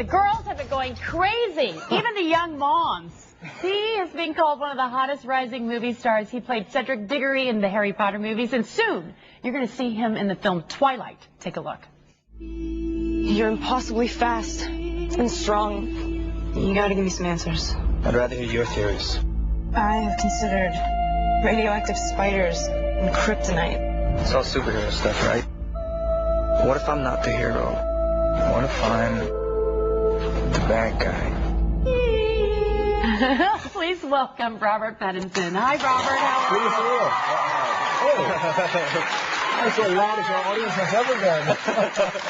The girls have been going crazy, even the young moms. He has been called one of the hottest rising movie stars. He played Cedric Diggory in the Harry Potter movies, and soon you're going to see him in the film Twilight. Take a look. You're impossibly fast and strong. You gotta give me some answers. I'd rather hear your theories. I have considered radioactive spiders and kryptonite. It's all superhero stuff, right? What if I'm not the hero? What if I'm the bad guy? Please welcome Robert Pattinson. Hi, Robert. How are you? That's as loud as our audience has ever been.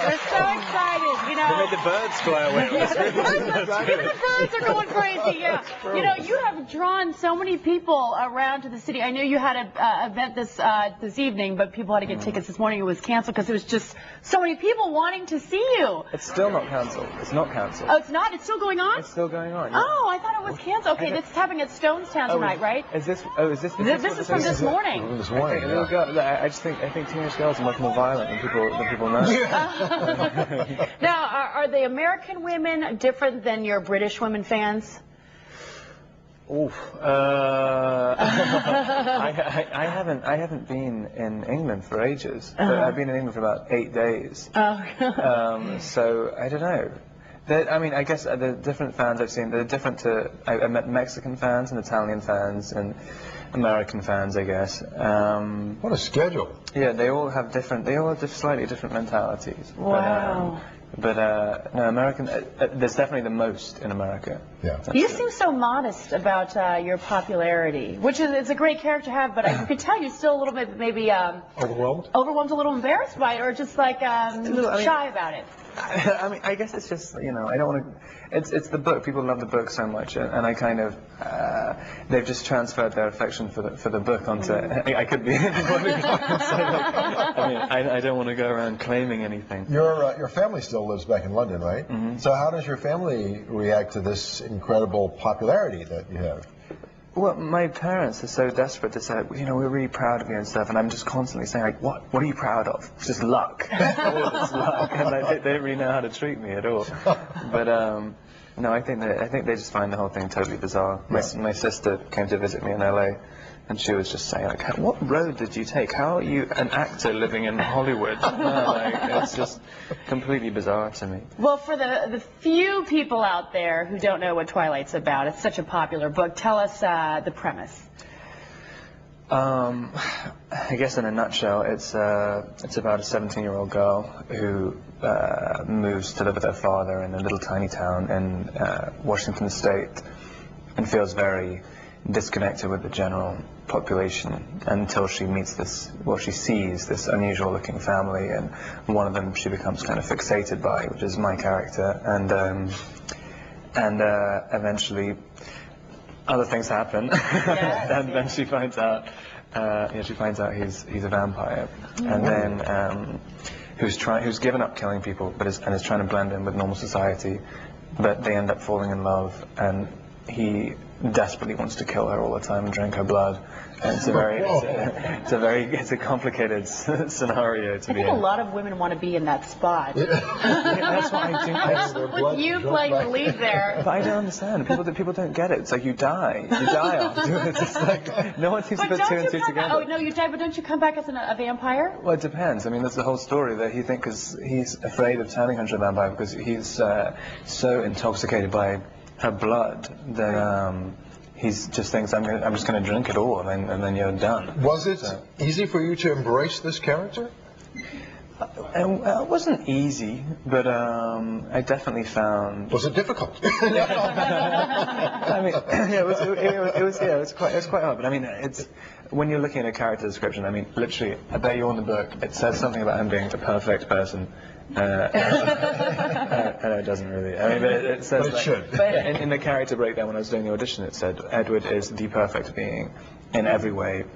We're so excited. You know, They made the birds fly away. even the birds are going crazy. Yeah. You know, you have drawn so many people around to the city. I know you had an event this evening, but people had to get tickets this morning. It was canceled because there was just so many people wanting to see you. It's still not cancelled. It's not cancelled. Oh, it's not? It's still going on? It's still going on. Yeah. Oh, I thought it was canceled. Okay, it's happening at Stonestown tonight, right? Is this? Oh, is this? This is from this morning. This morning, I think teenage girls are much more violent than people know. Now, are the American women different than your British women fans? Oof. I haven't been in England for ages. I've been in England for about 8 days. Oh. So I don't know. I mean, I guess the different fans I've seen, they're different I met Mexican fans and Italian fans and American fans, I guess. What a schedule. Yeah, they all have slightly different mentalities. Wow. But no, American, there's definitely the most in America. Yeah. You seem so modest about your popularity, which is it's a great character to have, but you can tell you're still a little bit maybe Overwhelmed? overwhelmed, a little embarrassed by it, or just like shy about it. I mean, I guess it's just, you know, I don't want to. It's the book. People love the book so much, and I kind of they've just transferred their affection for the book onto. I could be. I mean, I don't want to go around claiming anything. Your family still lives back in London, right? Mm-hmm. So how does your family react to this incredible popularity that you have? Well, my parents are so desperate to say, you know, we're really proud of you and stuff, and I'm just constantly saying, like, what are you proud of? It's just luck. All of it's luck, and they don't really know how to treat me at all. But no, I think they just find the whole thing totally bizarre. My sister came to visit me in LA, and she was just saying, like, what road did you take? How are you an actor living in Hollywood? It's just completely bizarre to me. Well, for the few people out there who don't know what Twilight's about, it's such a popular book. Tell us the premise. I guess in a nutshell, it's about a 17-year-old girl who moves to live with her father in a little tiny town in Washington State and feels very disconnected with the general population until she meets she sees this unusual looking family, and one of them she becomes kind of fixated by, which is my character, and eventually other things happen. And then she finds out he's a vampire, and then who's given up killing people but is trying to blend in with normal society, but they end up falling in love, and he desperately wants to kill her all the time and drink her blood. And it's a complicated scenario to be in. I think a lot of women want to be in that spot. That's what I do. With you playing the lead there. But I don't understand. People don't get it. It's like you die afterwards. It's like no one seems to put two and two together. Oh no, you die, but don't you come back as a vampire? Well, it depends. I mean, that's the whole story that he's afraid of turning into a vampire because he's so intoxicated by her blood that he just thinks I'm just going to drink it all, and then you're done. Was it easy for you to embrace this character? It wasn't easy, but I definitely found. Was it difficult? I mean, yeah, it was quite hard. But I mean, it's when you're looking at a character description. I mean, literally, I bet you on the book it says something about him being the perfect person. And it doesn't really. I mean, but it says. But it should. But in the character breakdown when I was doing the audition, it said Edward is the perfect being in every way.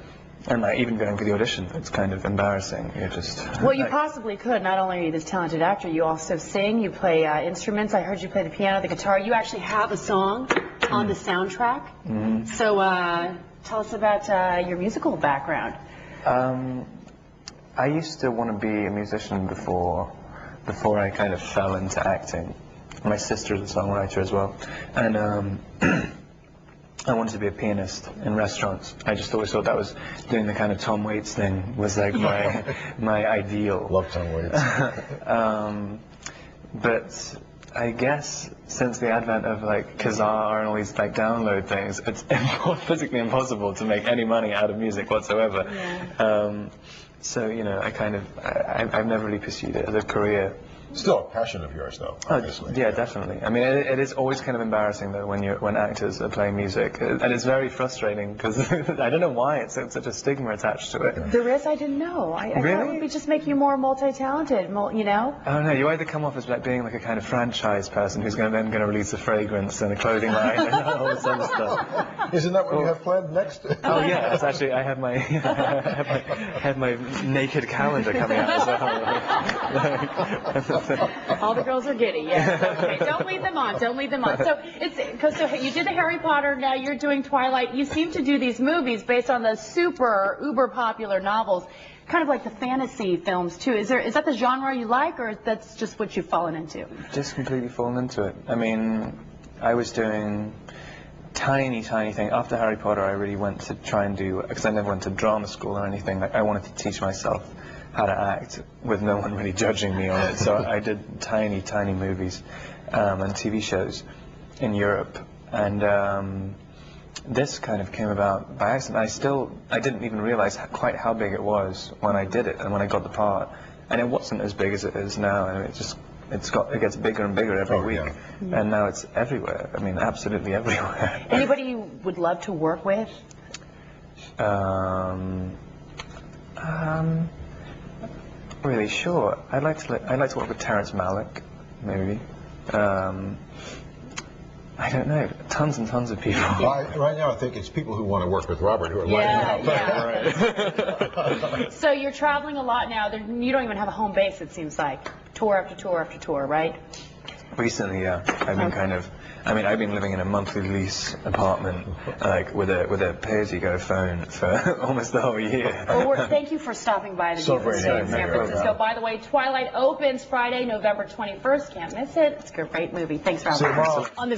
And like, even going for the audition, it's kind of embarrassing. You're just. Well, you possibly could. Not only are you this talented actor, you also sing. You play instruments. I heard you play the piano, the guitar. You actually have a song on the soundtrack. Mm-hmm. So tell us about your musical background. I used to want to be a musician before I kind of fell into acting. My sister's a songwriter as well, and I wanted to be a pianist in restaurants. I just always thought that was doing the kind of Tom Waits thing was like my ideal. Love Tom Waits. But I guess since the advent of like Kazaa and all these like download things, it's physically impossible to make any money out of music whatsoever. Yeah. So you know, I've never really pursued it as a career. Still a passion of yours, though, obviously. Yeah, definitely. I mean, it is always kind of embarrassing, though, when actors are playing music, and it's very frustrating because I don't know why it's such a stigma attached to it. There is? I didn't know. I thought it would be just make you more multi-talented, you know? Oh no, you either come off as like being like a kind of franchise person who's then going to release a fragrance and a clothing line and all this other stuff. Isn't that what you have planned next? Oh yeah, it's actually I have my naked calendar coming out as well. All the girls are giddy, yes. Okay, don't lead them on, don't lead them on. So you did the Harry Potter, now you're doing Twilight. You seem to do these movies based on the super, uber popular novels, kind of like the fantasy films too. Is that the genre you like, or that's just what you've fallen into? Just completely fallen into it. I mean, I was doing tiny thing. After Harry Potter, I really went to try and do, because I never went to drama school or anything, like I wanted to teach myself how to act with no one really judging me on it. So I did tiny movies and TV shows in Europe, and this kind of came about by accident. I didn't even realize quite how big it was when I did it and when I got the part, and it wasn't as big as it is now. I mean, it gets bigger and bigger every week, and now it's everywhere. I mean, absolutely everywhere. Anybody you would love to work with? Really sure. I'd like to work with Terrence Malick, maybe. I don't know. Tons and tons of people. Right now, I think it's people who want to work with Robert who are lining up. Right. So you're traveling a lot now. You don't even have a home base, it seems like. Tour after tour after tour, right? Recently, yeah. I've been living in a monthly lease apartment, like with a pay-as-you-go phone for almost the whole year. Well, thank you for stopping by the beautiful state of San Francisco. By the way, Twilight opens Friday, November 21st. Can't miss it. It's a great movie. Thanks for having us. On the